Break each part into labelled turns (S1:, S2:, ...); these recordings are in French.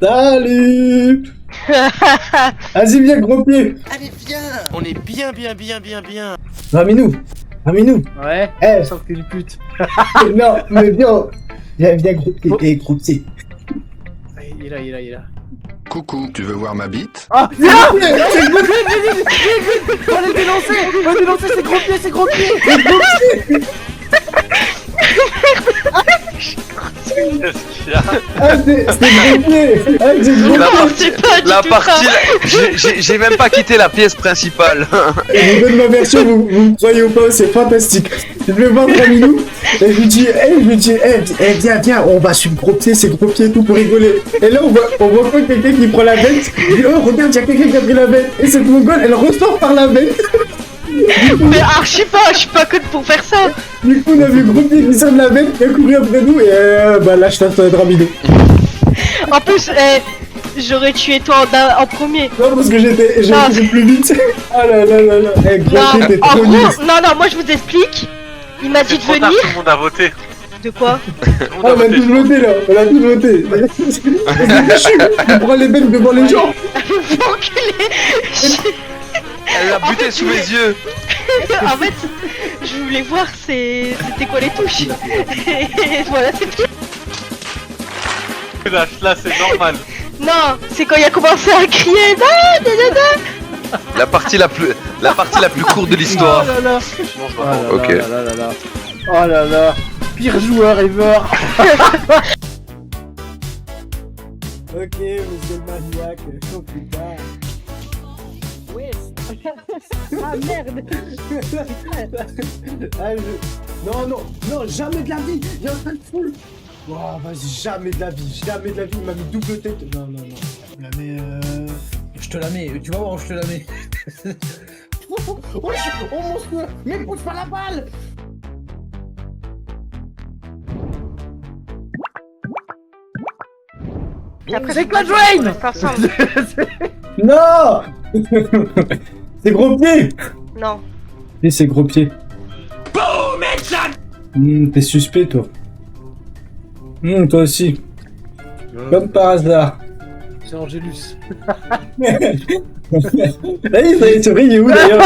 S1: Salut. Vas-y, viens, gros pied.
S2: Allez, viens. On est bien.
S1: Raminou.
S3: Ouais,
S1: Eh,
S3: sortez le pute.
S1: non, mais viens. Viens, gros pied. Eh, gros pied.
S3: Il est là.
S4: Coucou, tu veux voir ma bite?
S3: Ah, viens. Faut le dénoncer, c'est gros pied.
S5: Qu'est-ce qu'il y a?
S1: Ah, c'est gros pied. Ah, c'est gros pied.
S6: La partie, j'ai même pas quitté la pièce principale.
S1: Et je vous donne ma version, vous me croyez ou pas, c'est fantastique. Je vais voir Raminou, et je lui dis, viens, on va sur gros pied, c'est gros pied et tout pour rigoler. Et là, on voit quoi, quelqu'un qui prend la bête, il dit, oh, regarde, il y a quelqu'un qui a pris la bête. Et cette mongole, elle ressort par la bête.
S7: Mais archi pas, je suis pas code pour faire ça.
S1: Du coup, on a vu gros pied qui sort de la bête, qui a couru après nous, et bah là, je t'attends de Raminou.
S7: En plus, j'aurais tué toi en premier.
S1: Non, parce que j'ai plus vite. Ah là. Eh, gros
S7: Non,
S1: pied, t'es
S7: en
S1: trop
S7: gros,
S1: nul.
S7: non, moi je vous explique. Il m'a dit
S5: C'est
S7: de
S5: trop tard,
S7: venir.
S5: tout le monde a voté.
S7: De quoi?
S5: Tout le
S1: Ah,
S5: monde
S1: on a tous voté là, on a tous voté. On prend les bêtes devant les gens.
S7: Vous enculé.
S6: Elle l'a buté sous mes yeux.
S7: En fait, je voulais voir c'était quoi les touches. Et voilà, c'est tout.
S5: Là, c'est normal.
S7: Non, c'est quand il a commencé à crier.
S6: La partie la plus courte de l'histoire.
S3: Oh là là.
S6: Ok.
S3: Oh là là. Pire joueur ever.
S1: Ok, monsieur le maniaque, oh putain.
S7: Ah merde.
S1: Non, jamais de la vie, il y a un de foule. Oh, vas-y, jamais de la vie, il m'a mis double tête. Non.
S8: Je te la mets, tu vas voir où je te la mets.
S1: Oh, monstrueux, mais pousse pas la balle.
S3: C'est Cloud Rain.
S7: Ensemble.
S1: Non. C'est gros pied.
S7: Non.
S1: Et c'est gros pied. T'es suspect, toi. Toi aussi. Comme par hasard.
S3: C'est Angélus.
S1: Là, il se brille où d'ailleurs?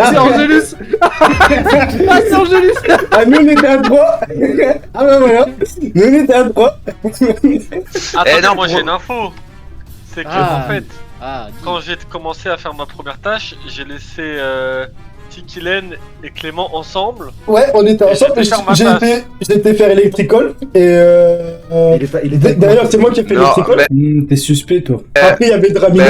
S3: C'est Angélus. Ah, c'est Angélus.
S1: Ah, nous on était à 3. Ah bah voilà. Nous on était à 3.
S5: Attends,
S6: non,
S5: moi
S6: pour-
S5: j'ai une info. C'est que,
S3: Ah.
S5: en fait,
S3: Ah,
S5: quand j'ai commencé à faire ma première tâche, j'ai laissé Tikilen et Clément ensemble.
S1: Ouais, on était ensemble.
S5: Et j'ai fait ma
S1: J'ai été faire électricole. Et d'ailleurs, c'est moi qui ai fait
S6: Non,
S1: électricole. T'es suspect, toi.
S6: Euh,
S1: Après, il y avait Dramino.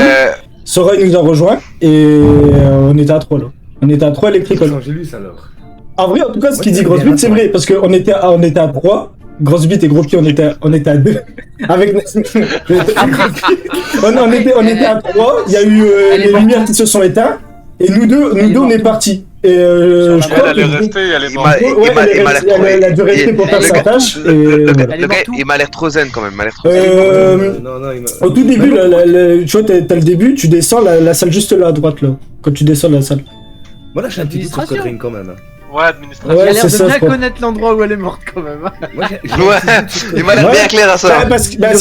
S1: Sora, il nous a rejoint. Et on était à 3 là. On était à 3 électricole.
S8: Angélus alors.
S1: En vrai, en tout cas, ce
S8: Moi,
S1: qu'il dit
S8: j'aime
S1: Grosse
S8: bien
S1: Bite, c'est
S8: la
S1: vrai. Parce qu'on était à 3. Grosse Bite et Gros Pied, on était à 2. Avec. on était à 3. Il y a eu les lumières qui se sont éteintes. Et nous deux, on est partis. Et je
S5: Elle
S1: crois
S5: allait
S1: que.
S5: rester et elle est morte.
S1: Ouais, elle a dû rester pour faire sa tâche.
S6: Le
S1: Voilà.
S3: Elle est
S6: gars,
S3: morte où
S6: il m'a l'air trop zen quand même.
S8: Non, il m'a.
S1: Au tout début, tu vois, t'as le début, tu descends la salle juste là à droite, là. Quand tu descends la salle.
S8: Moi là, je suis un petit peu sur
S3: Administration.
S8: Codring quand même.
S5: Ouais, administration.
S3: Il a
S1: Ouais,
S3: l'air
S1: c'est
S3: de
S1: ça,
S3: bien
S1: je crois.
S3: connaître l'endroit où elle est morte quand même.
S8: Moi,
S6: Ouais, il m'a l'air
S1: Ouais.
S6: bien clair à ça.
S1: C'est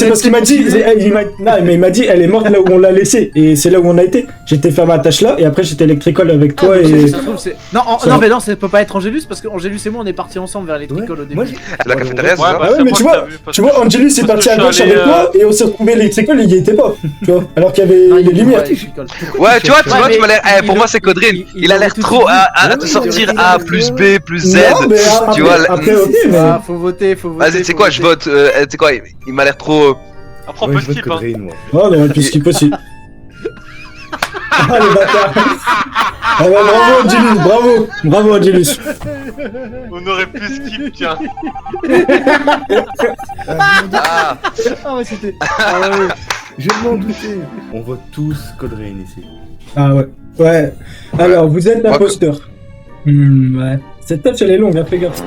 S1: parce qu'il m'a dit, il m'a dit, elle est morte là où on l'a laissée. Et c'est là où on a été. J'étais faire ma tâche là, et après j'étais électricole avec toi
S3: Ah,
S1: et.
S3: ça se trouve, c'est- Non,
S1: Ça
S3: non,
S1: va.
S3: mais non, ça peut pas être Angélus parce que Angélus et moi on est partis ensemble vers les tricoles au début.
S8: Moi,
S6: La cafétéria, c'est
S5: Ouais,
S6: ça
S5: bah,
S1: Ah ouais,
S5: c'est
S1: mais
S5: moi
S1: tu
S5: qui
S1: vois,
S5: t'ai vu, parce
S1: tu
S5: que-
S1: vois, Angelus est
S5: parce
S1: parti
S5: que
S1: à
S5: je
S1: gauche
S5: suis allé,
S1: avec toi, et on s'est retrouvé électricole, il y était pas. Tu vois, alors qu'il y avait
S3: Non,
S1: les
S3: il est
S1: lumières.
S3: ouais, les tricoles.
S6: Ouais, tu vois,
S3: Ouais,
S6: tu m'as l'air.
S3: mais
S6: Pour
S3: il-
S6: moi, c'est Codrin. Il a l'air
S3: tout
S6: trop
S3: dit.
S6: à te sortir A plus B plus Z.
S1: Non, mais
S6: Tu vois,
S1: après, ok, mais.
S3: Ah, faut voter.
S6: Vas-y, tu sais quoi, je vote. Tu sais quoi, il m'a l'air trop.
S5: Après, on
S8: Ouais,
S5: peut
S8: je vote
S5: skip, hein.
S8: Codring, moi.
S1: Oh non, plus qu'il possible. Ah, le bâtard. Ah bah, bravo, Angelus, bravo, Angelus.
S5: On aurait pu skip, tiens.
S6: Ah,
S3: Ah ouais, c'était. Ah ouais.
S8: Je m'en doutais. On vote tous Codring ici.
S1: Ah ouais. Ouais. Alors, vous êtes
S6: Moi,
S1: imposteur. Ouais. Cette tâche, elle est longue, hein, fais gaffe.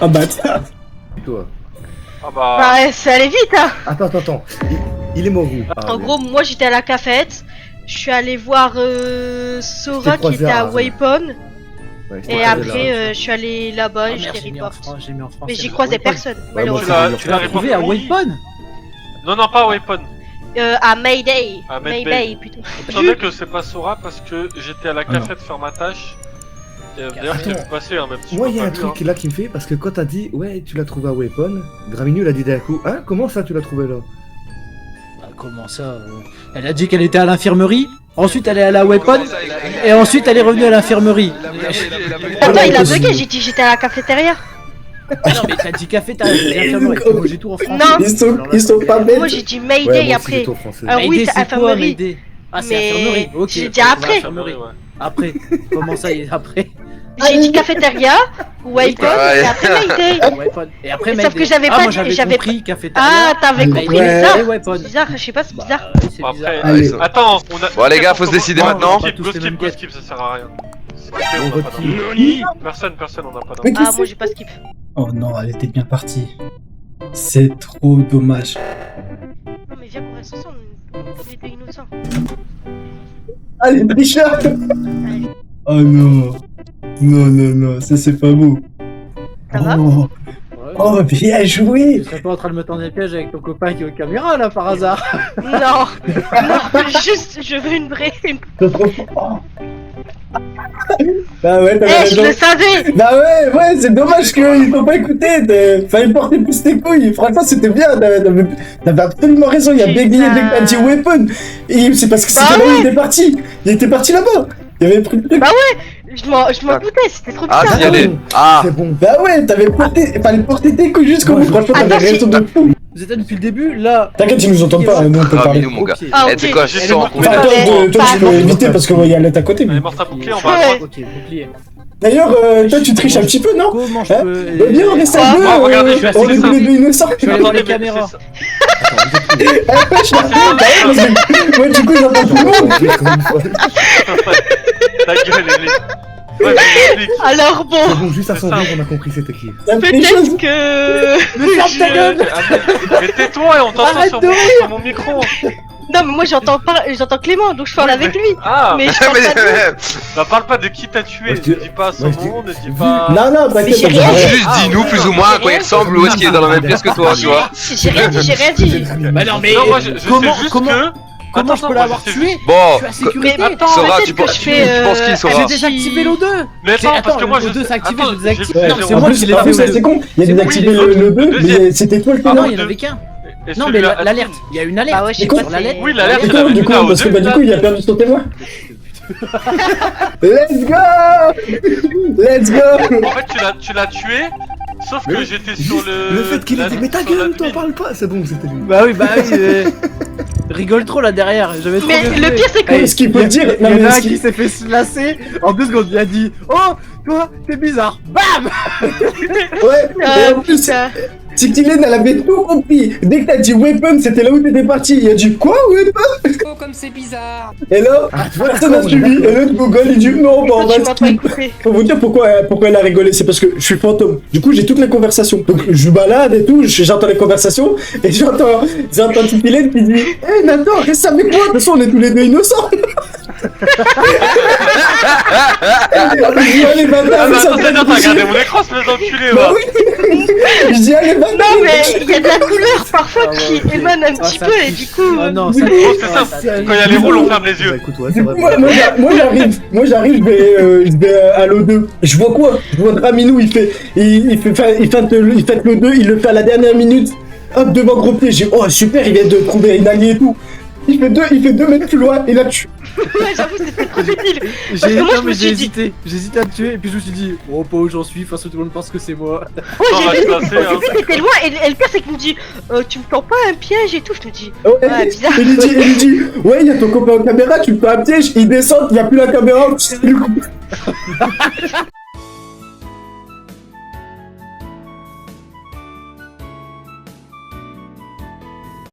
S1: Ah bâtard.
S8: Et toi?
S5: Ah bah.
S7: Bah, ça allait vite, hein.
S8: Attends. Il est mort où? Ah,
S7: En gros, moi j'étais à la cafette. Je suis allé voir Sora qui
S8: croisé
S7: était
S8: à
S7: à
S8: Arles.
S7: Waypon.
S8: ouais, je
S7: Et
S8: t'ai
S7: après,
S8: là.
S7: je suis allé là-bas et je
S3: Merde,
S7: l'ai report.
S3: j'ai mis en France.
S7: Mais j'y croisais personne,
S8: Ouais, moi,
S5: Tu
S7: malheureusement.
S5: l'as
S3: Tu l'as
S5: reporté
S3: trouvé à
S5: où?
S3: Waypon?
S5: Non, non, pas Weapon.
S7: À Mayday.
S5: À
S7: Mayday plutôt.
S5: Je savais que c'est pas Sora parce que j'étais à la
S1: Ah non.
S5: cafette faire ma tâche. Et d'ailleurs, je t'ai vu passer, hein, même si
S8: Moi,
S5: je
S8: il y a
S5: m'en
S8: un
S5: pas
S8: truc
S5: vu,
S8: là qui me fait, parce que quand t'as dit, ouais, tu l'as trouvé à Weapon, Draminu, il a dit d'un coup, hein, comment ça tu l'as trouvé là?
S9: Bah, comment ça Elle a dit qu'elle était à l'infirmerie, ensuite elle est à la Weapon,
S6: Comment ça, il a-
S9: et ensuite elle est revenue à l'infirmerie.
S7: Attends, il a
S1: possible.
S7: bugué, j'ai dit j'étais à la cafétéria.
S9: Non mais t'as dit café, t'as l'infirmerie. Moi j'ai tout en français.
S7: Non.
S1: Ils sont pas bêtes.
S7: Moi j'ai dit Mayday
S8: Ouais, moi aussi,
S7: après.
S8: j'étais au français.
S7: Ah oui,
S9: Mayday,
S7: c'est
S9: c'est quoi,
S7: infirmerie.
S9: Mayday? Ah c'est
S7: Mais
S9: infirmerie, ok.
S7: j'ai dit
S9: on va à
S7: après.
S9: l'infirmerie.
S5: ouais.
S9: Après, comment ça y est après?
S7: J'ai dit cafétéria, Waypon,
S6: Ouais.
S7: et après Mayday.
S9: Weapon. Et après
S7: Sauf
S9: Mayday.
S7: que j'avais
S9: Ah,
S7: pas
S9: moi
S7: dit-
S9: j'avais
S7: j'avais
S9: compris cafétéria.
S7: Ah, t'avais
S1: Ouais.
S7: compris,
S1: Ouais.
S7: bizarre.
S9: Et Weapon.
S7: C'est bizarre, je sais pas, c'est
S9: Bah,
S7: bizarre.
S9: c'est
S5: Bon,
S9: bizarre.
S5: après,
S1: Allez.
S5: attends, on a.
S6: Bon, les gars, faut se décider
S5: Non,
S6: maintenant.
S5: Go
S9: On va
S5: skip,
S9: tous
S5: go
S9: les
S5: skip,
S9: mêmes
S5: go
S9: quêtes.
S5: skip, ça sert à rien.
S8: On
S5: On
S8: vote
S5: n'a pas
S8: qui?
S5: d'infos. Personne, on n'a pas
S1: Mais
S5: d'infos.
S7: Ah, moi j'ai pas skip.
S10: Oh non, elle était bien partie. C'est trop dommage.
S7: Non, mais viens qu'on reste ensemble, les deux innocents.
S1: Allez, tricheur.
S10: Oh non. Non, non, non, ça c'est pas beau.
S7: Ça va
S10: Oh,
S9: Ouais.
S1: Oh, bien joué.
S9: Tu serais pas en train de me tendre des pièges avec ton copain qui est aux caméras là par hasard?
S7: Non, non, juste, je veux une vraie.
S1: C'est trop fort. Bah ouais, t'avais
S7: Eh, je
S1: raison.
S7: le savais.
S1: Bah ouais, c'est dommage qu'ils t'ont pas écouté. Fallait porter plus tes couilles. Franchement, c'était bien. T'avais absolument raison. Il a bégayé dès que t'as dit weapon. Et c'est parce que c'était
S7: Bah
S1: là où il était parti. Il était parti là-bas. Il avait pris le truc.
S7: Bah Je m'en doutais, c'était trop
S6: Ah,
S7: bizarre.
S6: si, allez. Ah,
S1: C'est bon. Bah ouais, fallait porter tes couilles jusqu'au bout. Franchement, t'avais
S7: Attends,
S1: raison de fou.
S9: Vous êtes là depuis le début là?
S1: T'inquiète, ils nous entendent pas. Nous, on peut
S6: ah,
S1: parler.
S6: Minou, mon gars.
S9: Ok.
S7: Ah,
S6: Eh,
S7: ok.
S6: tu sais quoi, juste
S9: Elle
S6: sur
S9: est
S6: un
S9: morte.
S6: coup.
S1: Enfin, toi, tu peux
S7: Pardon.
S1: éviter parce qu'il y a l'être à côté.
S5: Elle est morte à bouclier, on va à droite.
S9: Ok, bouclier.
S1: D'ailleurs, toi, tu triches un petit peu, non?
S9: Comment je
S1: Hein
S9: peux.
S1: Viens, on reste à
S7: Ah,
S1: deux.
S5: moi, regardez, je suis
S1: On
S5: assis
S1: est tous
S5: ça.
S1: les deux innocents.
S9: Je vais aller voir les
S5: Attendez, mais
S9: caméras.
S1: Moi, du coup, j'entends tout le monde.
S5: Ta gueule, Ellie. Ouais, mais explique.
S7: Alors bon,
S8: C'est bon, juste à son
S5: C'est ça.
S8: rire, on a compris c'était qui.
S1: Ça me fait des choses.
S7: peut-être que...
S9: Mais ferme ta gueule!
S5: Mais tais-toi et on t'entend
S9: Arrête
S5: sur
S9: de
S5: mon micro.
S7: Non mais moi j'entends Clément, donc je parle
S5: Oui,
S7: avec
S5: mais-
S7: lui.
S5: Ah,
S7: Mais je parle pas de lui.
S5: bah parle pas de qui t'a tué.
S8: Ouais,
S5: Ne
S8: je-
S5: dis pas son
S8: ouais, je-
S5: nom, ne dis
S8: vu-
S5: pas.
S1: Non, non,
S7: Mais
S1: t'inquiète,
S7: j'ai
S1: t'inquiète.
S7: rien
S6: Juste dis-nous plus ou moins à quoi il ressemble ou est-ce qu'il est dans la même pièce que toi, tu vois.
S7: J'ai rien dit.
S9: Bah non, mais.
S5: Non, moi je
S9: comment
S5: sais juste
S9: comment
S5: que.
S9: comment je
S5: Attends,
S9: peux
S5: moi,
S9: l'avoir
S5: je sais
S9: tué?
S5: juste-
S6: Bon,
S9: Je suis à sécurité.
S7: Mais attends,
S6: Sora,
S7: peut-être
S6: tu
S7: que
S6: penses-
S7: je
S6: tu
S7: fais...
S6: penses qui, Sora?
S9: J'ai désactivé l'O2!
S5: Mais attends, parce que moi je.
S9: l'O2 s'est activé,
S5: Attends,
S9: je désactive.
S5: j'ai-
S9: Non,
S5: j'ai-
S9: c'est
S1: En
S9: moi
S1: plus,
S9: qui l'ai
S1: en
S9: fait.
S1: plus, c'est con. Il a
S9: C'est moi
S1: désactivé
S5: qui l'ai fait.
S1: le 2,
S5: Deuxième.
S1: mais c'était toi le
S9: Ah non,
S1: ténor.
S9: il y en avait qu'un.
S5: Et
S9: Non,
S5: celui
S9: mais
S5: à-
S9: l'alerte, il y a une alerte.
S7: Bah ouais, je sais
S1: quoi
S7: pas,
S9: Sur l'alerte.
S5: Oui, l'alerte,
S1: Et
S5: il
S1: comment,
S5: avait
S1: du
S5: une
S1: coup,
S5: à
S1: parce que
S5: O2,
S1: bah du coup, il a perdu son témoin. Let's go! Let's go!
S5: En fait, tu l'as tué, sauf que
S8: Mais
S5: j'étais sur le.
S8: Le fait qu'il ait dit, mais ta
S5: sur
S8: gueule,
S5: l'admin.
S8: t'en parles pas, c'est bon, c'était lui.
S9: Bah oui, rigole trop là derrière. J'avais trop
S7: Mais
S9: bien
S7: le
S9: joué.
S7: pire c'est que...
S1: Mais ce qu'il faut dire,
S9: Il
S1: non
S9: y en
S1: mais
S9: a
S1: ce
S9: un
S1: qui-
S9: qui s'est fait slasser en 2 secondes. Il a dit: Oh, toi, t'es bizarre. Bam!
S1: Ouais, et
S7: Ah
S1: en plus,
S7: putain.
S1: Tiktilen, elle avait tout compris. Dès que t'as dit weapon, c'était là où t'étais parti. Il a dit quoi, weapon?
S11: Oh, comme c'est bizarre.
S1: Et là, personne n'a suivi. Et l'autre Google, il dit non, bah on
S7: Pourquoi
S1: va
S7: tu m'as pas
S1: skip.
S7: écouté?
S1: Pour vous dire pourquoi elle a rigolé, c'est parce que je suis fantôme. Du coup, j'ai toutes les conversations. Donc, je balade et tout, j'entends les conversations, et j'entends Tiktilen qui dit hé Nathan, reste avec moi, de toute façon, on est tous les deux innocents. Je dis allez,
S5: Ah,
S1: bâtard,
S5: mais
S1: ça
S5: attends,
S1: me
S5: c'est bien, t'as
S1: fait
S5: regardé mon écran, c'est les enculés,
S1: Bah
S5: va.
S1: oui. Je dis allez, bâtard.
S7: Non mais il y a de la couleur parfois
S9: Ah ouais,
S7: qui
S9: ok.
S7: émane un
S9: Ah,
S7: petit
S9: ça
S7: peu et
S9: triche.
S7: du coup...
S9: Ah non,
S1: Du
S9: ça
S1: coup,
S5: Oh, c'est ça. Quand il y a les rôles, on ferme les
S8: Bah
S5: yeux.
S8: écoute, ouais, c'est
S1: Du
S8: vrai.
S1: coup, moi j'arrive, je vais à l'O2. Je vois quoi? Je vois Draminou, il fait l'O2, il le fait à la dernière minute. Hop, devant gros pied, j'ai oh super, il vient de trouver une alliée et tout. Il fait 2 mètres plus loin, et là tu.
S7: Ouais, j'avoue, c'était trop débile. Parce que moi, je me suis dit...
S9: J'ai hésité à le tuer et puis je me suis dit: Oh, pas où j'en suis, enfin, tout le monde pense que c'est moi.
S7: Ouais,
S5: On va
S7: j'ai
S5: se
S7: vu,
S5: passer, hein.
S7: que t'étais loin et le pire c'est qu'il me dit tu me tends pas un piège et tout, je me dis
S1: Ouais,
S7: ouais bizarre.
S1: il lui dit, ouais, il y a ton copain en caméra, tu me fais un piège, il descend, il n'y a plus la caméra.